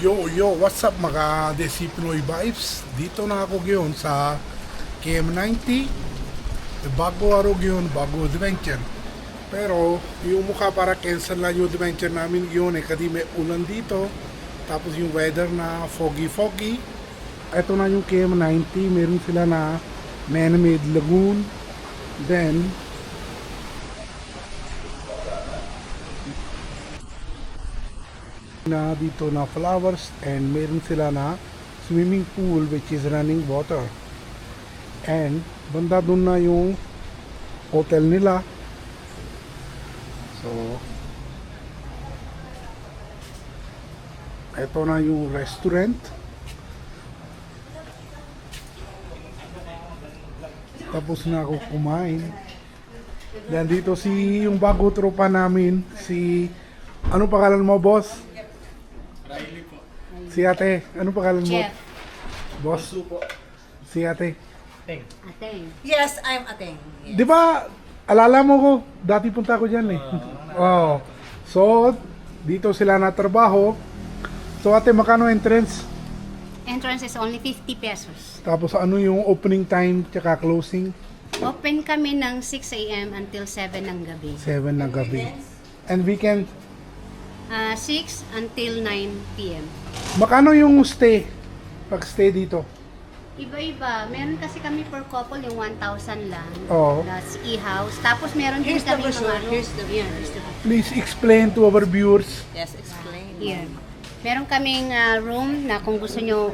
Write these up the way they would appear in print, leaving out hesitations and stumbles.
Yo, what's up mga Desi Pinoy Vibes? Dito na ako ngayon sa KM90. Bago araw ngayon, bago adventure. Pero yung mukha para cancel na yung adventure namin ngayon kasi may ulan dito. Tapos yung weather na foggy. Ito na yung KM90, meron sila na man-made lagoon. Then na dito na flowers and meron sila na swimming pool which is running water, and banda doon na yung hotel nila. So ito na yung restaurant, tapos na ako kumain. Then dito si yung bago tropa namin, si ano pangalan mo, boss? Si ate, ano pangalan mo? Chef. Boss? Si ate. Ateng. Yes, I'm Ateng. Yes. Di ba, alala mo ko, dati punta ko dyan eh. Oh. So, dito sila natrabaho. So ate, makano entrance? Entrance is only 50 pesos. Tapos ano yung opening time tsaka closing? Open kami ng 6 a.m. until 7 ng gabi. 7 ng gabi. And weekend, 6 until 9 p.m. makano yung stay? Pag stay dito? Iba-iba. Meron kasi kami per couple yung 1,000 lang. Oo. That's e-house. Tapos meron din Here's the kami brochure. mga Here's the yeah, here's the brochure. Please explain to our viewers. Yes, explain. Here. Meron kaming room na kung gusto nyo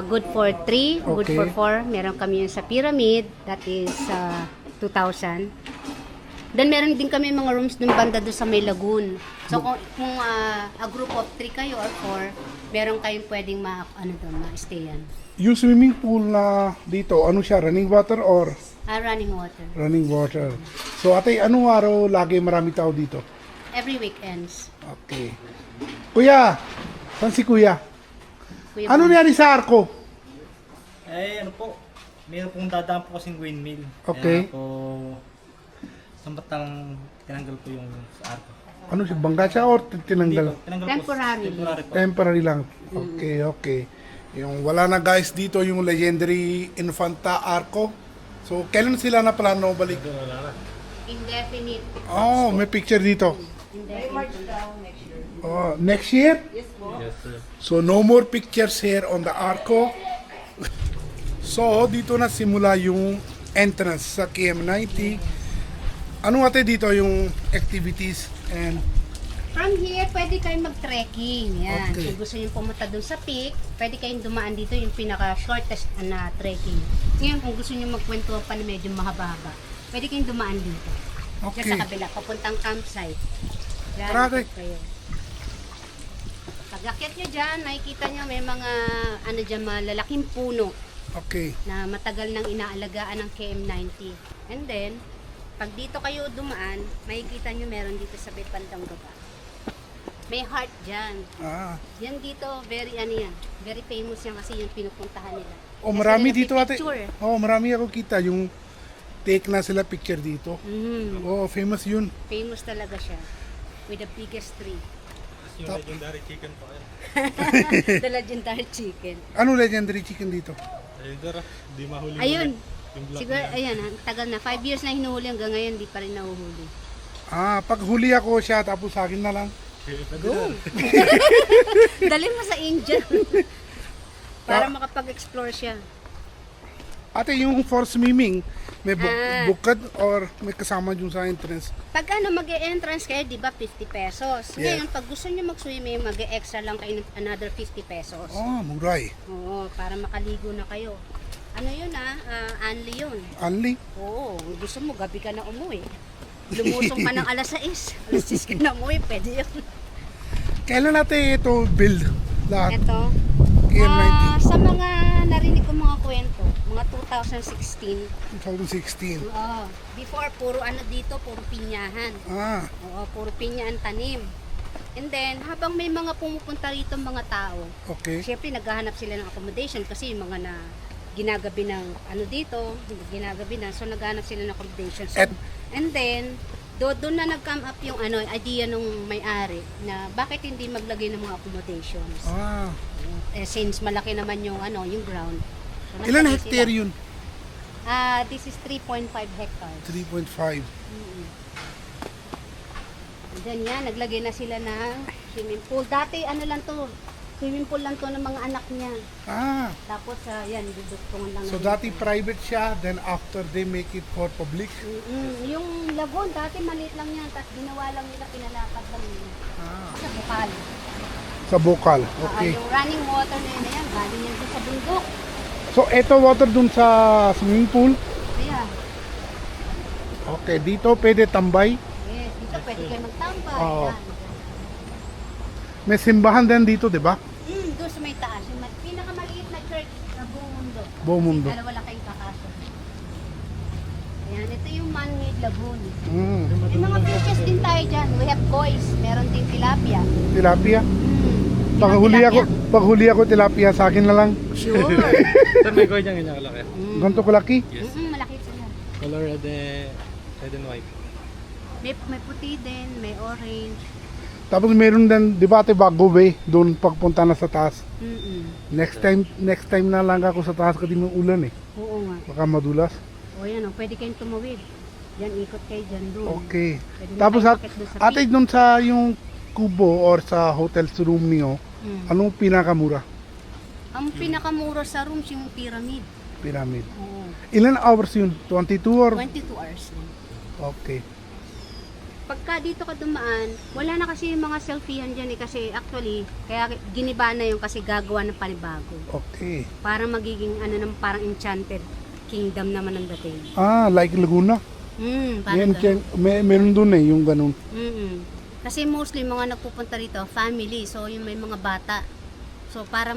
good for 3, good Okay. for 4. Meron kami yung sa pyramid, that is 2,000. Then meron din kami mga rooms dun banda doon sa may lagoon. So kung a group of 3 kayo or 4, meron kayong pwedeng ma-stayan. Yung swimming pool na dito, ano siya? Running water or Running water. running water? So ate, anong araw lagi marami tao dito? Every weekends. Okay. Kuya, saan si kuya? Kuya Ano Juan. nangyari sa arko? Ano po, meron pong dadaan po kasing windmill. Okay. Kaya po, samantalang tinanggal po yung sa arko. Ano siya, bangga siya or tinanggal? Tinanggal Temporary. po. Temporary po. Temporary lang. Okay. Yung wala na guys dito yung legendary Infanta Arco. So, kailan sila na plano balik? Indefinite. Oh, may picture dito. Indefinite. Oh, next year? Yes, sir. So, no more pictures here on the Arco. So, dito na simula yung entrance sa KM90. Ano ate dito yung activities and From here, pwede kayong mag-trekking. Yan. Okay. Kung gusto nyo pumunta dun sa peak, pwede kayong dumaan dito yung pinaka-shortest na trekking. Ngayon, kung gusto nyo magkwentuhan pa na medyo mahaba-haba, pwede kayong dumaan dito. Okay. Diyan sa kabila, papuntang campsite. Yan, Tara, ikot kayo. Pag-akyat nyo dyan, nakikita nyo may mga malalaking puno okay. na matagal nang inaalagaan ng KM90. And then, pag dito kayo dumaan, makikita nyo meron dito sa bandang baba. May heart dyan. Ah. Yan dito, very famous yan kasi yung pinupuntahan nila. Oh, Kasi marami nila dito ate. picture. Oh, marami ako kita yung take na sila picture dito. Mhm. Oh, famous yun. Famous talaga siya. With the biggest tree. Yung legendary chicken po. The legendary chicken. Ano legendary chicken dito? Legendary, di mahuli. Ayun. Yung black Siguro, na yan. ayan, ang tagal na. 5 years na hinuhuli hanggang ngayon, di pa rin nahuhuli. Ah, pag huli ako siya, tapos sa akin na lang. Go! Dalhin mo sa India. Para makapag-explore siya. Ate, yung for swimming, may Ah. bukad or may kasama yung sa entrance? Pag mag-e-entrance kayo, di ba 50 pesos. Yeah. Ngayon, pag gusto nyo mag-swimming, mag-e-extra lang kayo ng another 50 pesos. Oh, muray. Oo, para makaligo na kayo. Ano yun only yun. Only? Oo, kung gusto mo, gabi ka na umuwi. Lumusong ka ng alas 6. Alas 6 ka na umuwi, pwede yun. Kailan natin ito build lahat? Ito, KM90? sa mga narinig ko mga kwento, mga 2016. 2016. Oo, before, puro dito, puro pinyahan. Ah, Oo, puro pinya ang tanim. And then, habang may mga pumupunta rito mga tao, okay. syempre naghahanap sila ng accommodation kasi yung mga na ginagabi ng dito, ginagabi na, so naghahanap sila ng accommodation. So, At- and then, Doon na nag-come up yung idea nung may-ari na bakit hindi maglagay ng mga accommodations. Ah, Since malaki naman yung yung ground. So, ilan naglagay hectare sila. yun? This is 3.5 hectares. 3.5. And then yan, naglagay na sila ng swimming pool. Dati lang to, swimming pool lang to ng mga anak niya. Ah, Tapos yan, dudugtungan lang. so na dati private siya, then after they make it for public. Yung lagoon, dati maliit lang yan, tapos ginawa lang nila, pinalakad lang nila. Ah, Sa bukal. sa Bukal. Okay. Yung running water na yan, galing yan doon sa bundok. So, eto water dun sa swimming pool. Kaya, Okay, dito pwede tambay. yes, dito pwede kayo magtambay. Oo. Yan. May simbahan din dito, di ba? Doon sa may taas, yung pinakamaliit na church sa buong mundo. Buong mundo. Dalawa lang kayong kakasya. Ayan, ito yung man-made lagoon. Mm. May mga fishes din tayo dyan. We have kois, meron din tilapia. Tilapia. Di ba Paghuli ako tilapia sa akin na lang. Sure. Sir, may koy dyan ganyan kalaki. Ganto kalaki. Malaki sila. Color red and white. May puti din, may orange. Tapos meron din, di ba ate Bago Bay, doon pagpunta na sa taas. Next time na lang ako sa taas kasi may ulan eh. Oo nga. Baka madulas. O yan, pwede kayong tumawid. Yan, ikot kayo dyan doon. Okay. Pwede na Tapos kayo akit doon sa ate peak. doon sa yung kubo or sa hotel room niyo, anong pinakamura? Ang pinakamura sa rooms yung pyramid. Pyramid. Oo. Ilan hours yun? 22 or? 22 hours din. Okay. Pagka dito ka dumaan, wala na kasi yung mga selfiehan dyan eh. Kasi actually, kaya giniba na yung kasi gagawa ng panibago. Okay. Para magiging parang enchanted kingdom naman ang dating. Ah, like Laguna. Parang ganun. Meron doon eh, yung ganun. Kasi mostly mga nagpupunta rito, family. So yung may mga bata. So para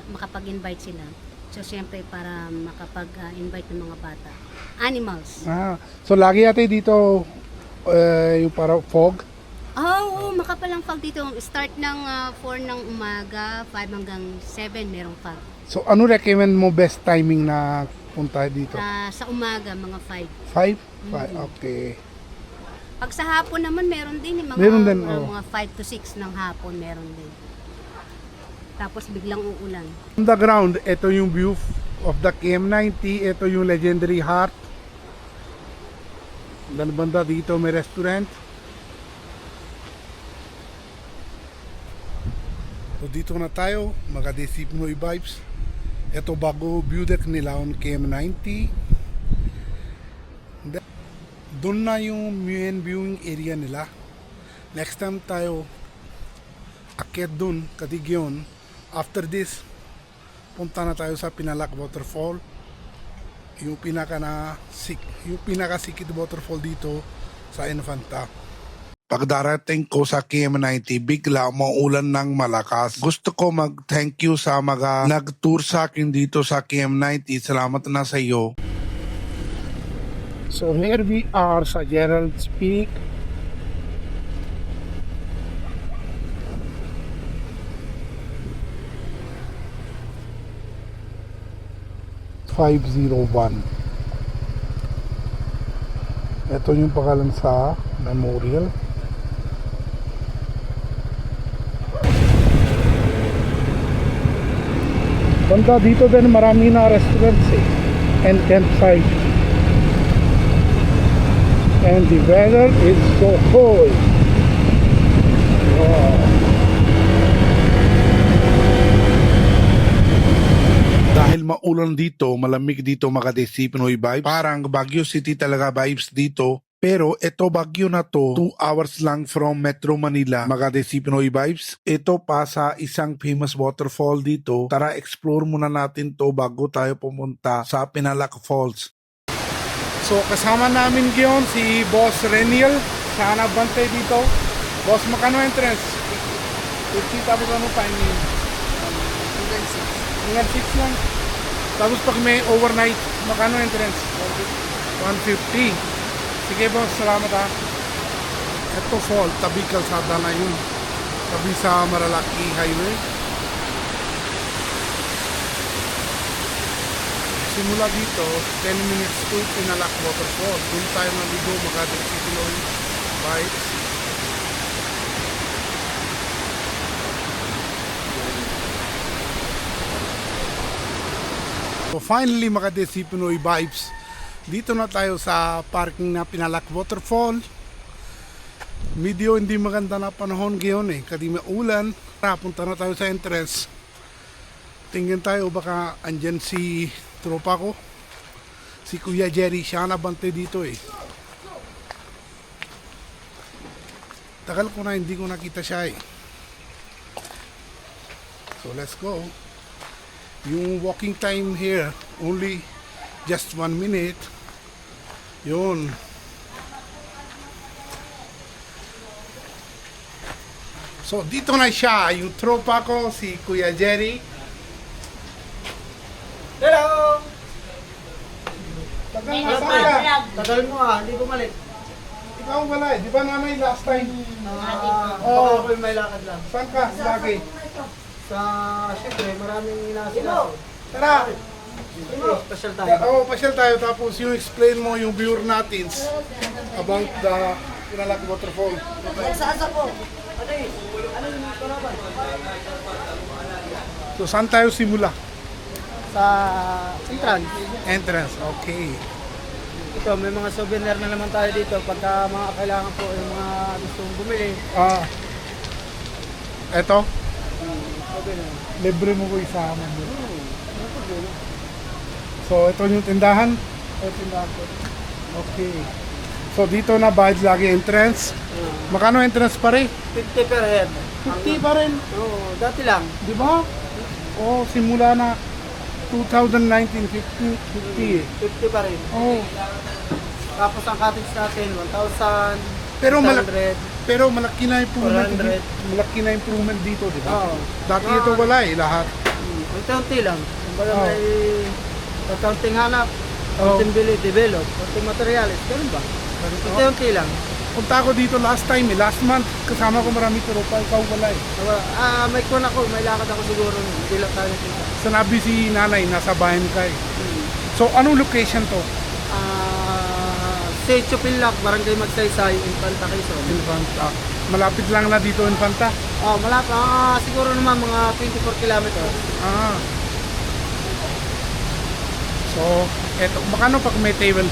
makapag-invite sila. So siyempre para makapag-invite ng mga bata. Animals. Ah, so lagi ate dito yung para fog. Oo, makapalang fog dito. Start ng 4 ng umaga, 5 hanggang 7 merong fog. So ano recommend mo best timing na punta dito? Sa umaga, mga 5. 5? Okay. Pag sa hapon naman, meron din. Meron din, oo. Mga 5 to 6 ng hapon, meron din. Tapos biglang uulan. On the ground, ito yung view of the KM90. Ito yung legendary heart. Dan banda dito may restaurant. So dito na tayo, mga Desi Pinoy vibes. Ito bago view deck nila on KM90. Doon na yung main viewing area nila. Next time tayo akyat doon, Katigyon. After this, punta na tayo sa Pinalak Waterfall. Yung pinakasikit waterfall dito sa Infanta. Pagdarating ko sa KM90, bigla maulan ng malakas. Gusto ko mag-thank you sa mga nag-tour sa akin dito sa KM90. Salamat na sa iyo. So here we are sa Gerald's Peak. Ito yung pangalan sa memorial. Banda dito din marami na restaurants and campsite. And the weather is so cold. Wow. Dahil maulan dito, malamig dito mga Desi Pinoy vibes. Parang Baguio City talaga vibes dito. Pero ito Baguio na to, 2 hours lang from Metro Manila, mga Desi Pinoy vibes. Ito pa sa isang famous waterfall dito. Tara explore muna natin to bago tayo pumunta sa Pinalak Falls. So kasama namin ngayon si Boss Reniel. Sana bantay dito. Boss, makano entrance? 50 tapos ano timing? Hanggang 6 lang. Tapos pag may overnight, makano entrance? 150. Sige boss, salamat ha. Ito fall, tabi kalsada na yun. Tabi sa Maralaki Highway. simula dito, 10 minutes to Pinalac Waterfall. Doon tayo naligo, Makati Pinoy Vibes. So finally, Makati Pinoy Vibes. Dito na tayo sa parking na Pinalac Waterfall. Medyo hindi maganda na panahon ngayon eh. Kasi may ulan. Punta na tayo sa entrance. Tingnan tayo baka andyan si tropa ko. Si Kuya Jerry. Siya nabante dito eh. Tagal ko na hindi ko nakita siya eh. So let's go. Yung walking time here only just 1 minute. Yun. So dito na siya, yung tropa ko, si Kuya Jerry. Hello! Tagal na sana. Tagal mo hindi bumalik. Ikaw wala eh, di ba nanay last time? Oo, ako may lakad lang. Saan ka lagi? Sa, syempre, maraming inasila. Tara! Special tayo. Oo, pasyal tayo tapos yung explain mo yung viewer natin about the Pinalac Waterfall. So saan tayo simula? Sa entrance. Entrance, okay. Ito, may mga souvenir na naman tayo dito pagka mga kailangan po yung mga gustong bumili. Eto, Souvenir. libre mo ko isa amin. So ito yung tindahan. Ito tindahan ko. Okay. So dito na bayad lagi entrance. Makano entrance pare? 50 per head. 50 pa rin. Oo, dati lang. Di ba? Oh, simula na 2019, 50 eh. 50 pa rin. Oh. Tapos ang cottage natin, 1,000, Pero 100. pero malaki na improvement. 400. Malaki na improvement dito, di ba? Oo. Dati ito wala eh, lahat. Unti-unti lang. Kumbaga Oo. may kaunting hanap, Oo. kaunting bili, develop, kaunting materialis. Ganun ba? Unti-unti lang. Punta ako dito last time eh, last month. Kasama ko marami tropa, ikaw wala eh. May kun ako, may lakad ako siguro. Hindi lang tayo nakita. Sanabi si nanay, nasa bayan ka eh. So, anong location to? Secho Pilak, Barangay Magsaysay, Infanta Quezon. Infanta. Malapit lang na dito Infanta. Malapit. Siguro naman mga 24 kilometers. Ah. So, eto, makano pag may table?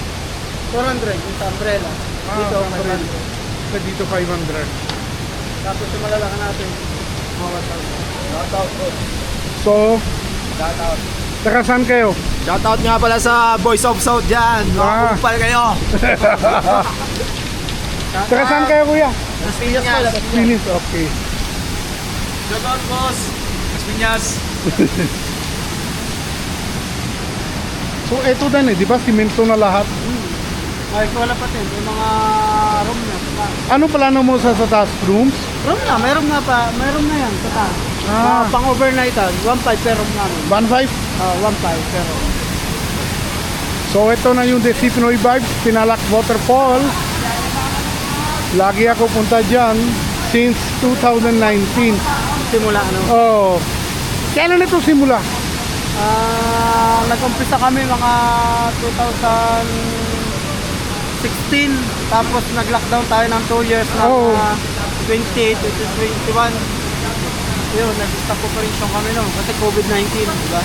400 yung sa umbrella. Dito, sa umbrella. 500. Dito 500. Tapos yung malalaki natin, mga 1,000. So, taga saan kayo? Shoutout nga pala sa Voice of South dyan. Ah. Makakupal kayo. Taga saan kayo kuya? Las Piñas pala. Pinis, okay. Shoutout boss. Las Piñas. So, eto din eh, di ba? Simento na lahat. Ay, wala pa din. May mga room na. Ano plano mo sa taas rooms? Room na, mayroon na pa. Mayroon na yan. Saka, Ah. pang overnightan. 1.5 per room namin. 1.5? 1.5 per room. So, ito na yung Desi Pinoy Vibes, Pinalac Waterfall. Lagi ako punta dyan since 2019. Simula ano. Oh. Kailan ito simula? Nag-umpisa kami mga 2016. Tapos nag-lockdown tayo ng 2 years na Oh. 2021. Yun, nag-stop operation kami noon kasi COVID-19, di ba?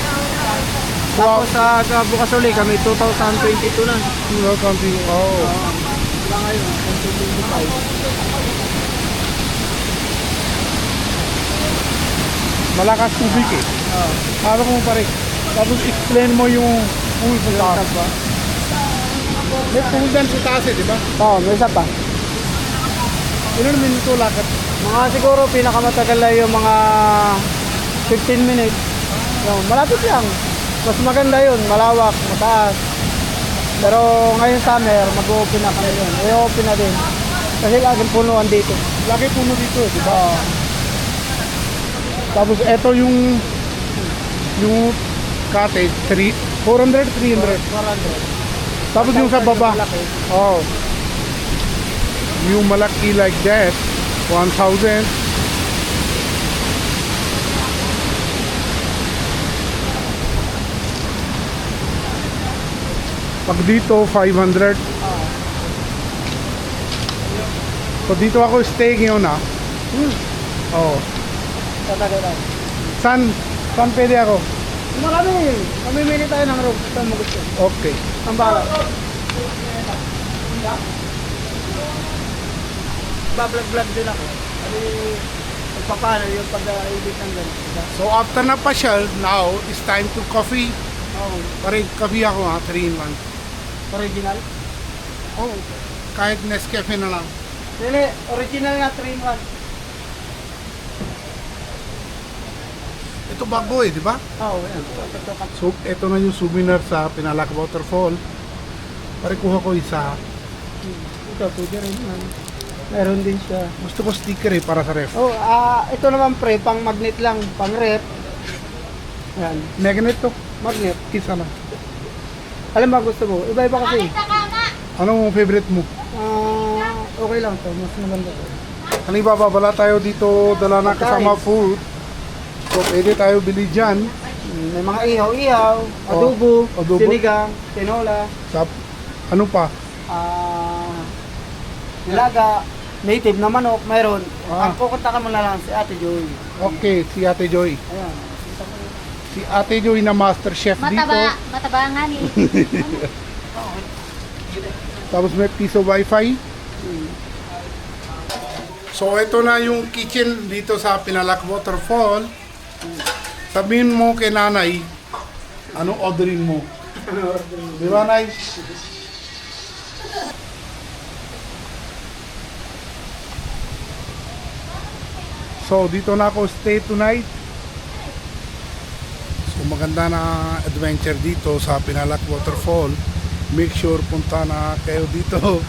Tapos sa bukas ulit kami 2022 na. Oh. Wala ngayon, 2025. Malakas tubig eh. Sabi ko mo pare. Tapos explain mo yung pool sa taas. ba? May pool din sa taas eh, di ba? May isa pa. Ilan minuto lakad? Mga siguro pinakamatagal na yung mga 15 minutes. Yung, malapit lang. Mas maganda yun, malawak, mataas. Pero ngayon summer, mag-open na kami yun. I-open na din. Kasi laging punuan dito. Lagi puno dito eh, di ba? Tapos eto yung cottage, 400, 300. 400. Tapos yung sa baba. Malaki. Oh. Yung malaki like that, 1,000. Pag dito, 500. So dito ako stay ngayon ah. Oo. Tatagay. Saan pwede ako? Marami. Mamimili tayo ng room. Saan mo gusto? Okay. Ang bala. Bablog-vlog din ako. Kasi magpapano yung pag-ibig ng ganito. So after na pasyal, now it's time to coffee. Oh, Pare, coffee ako ha, 3 in 1. original. Oh, kahit Nescafe na lang. Dili, original nga 3-in-1. Ito bago eh, di ba? Oo, yan. So, ito na yung souvenir sa Pinalak Waterfall. Pare, kuha ko isa. Ito, pwede rin yan. Meron din siya. Gusto ko sticker eh, para sa ref. Oh, ito naman pre, pang magnet lang, pang rep. Yan, Magnet to. magnet. Isa lang. Alam mo gusto mo? Iba-iba kasi. Anong favorite mo? Okay lang to, mas maganda to. Ano ibababala tayo dito, dala na kasama Pagkain. food. So, pwede tayo bili dyan. May mga ihaw-ihaw, adobo, adobo. sinigang, tinola, Sa, ano pa? nilaga, native na manok, mayroon. Ah. Ang kukontakan mo na lang si Ate Joy. Okay, si Ate Joy. Ayan. Si Ate Joy na master chef dito. Mataba nga ni. Tapos may piso wifi. So ito na yung kitchen dito sa Pinalak Waterfall. Sabihin mo kay nanay, ano orderin mo? Di ba, Nay? So dito na ako stay tonight. So maganda na adventure dito sa Pinalak Waterfall. Make sure punta na kayo dito.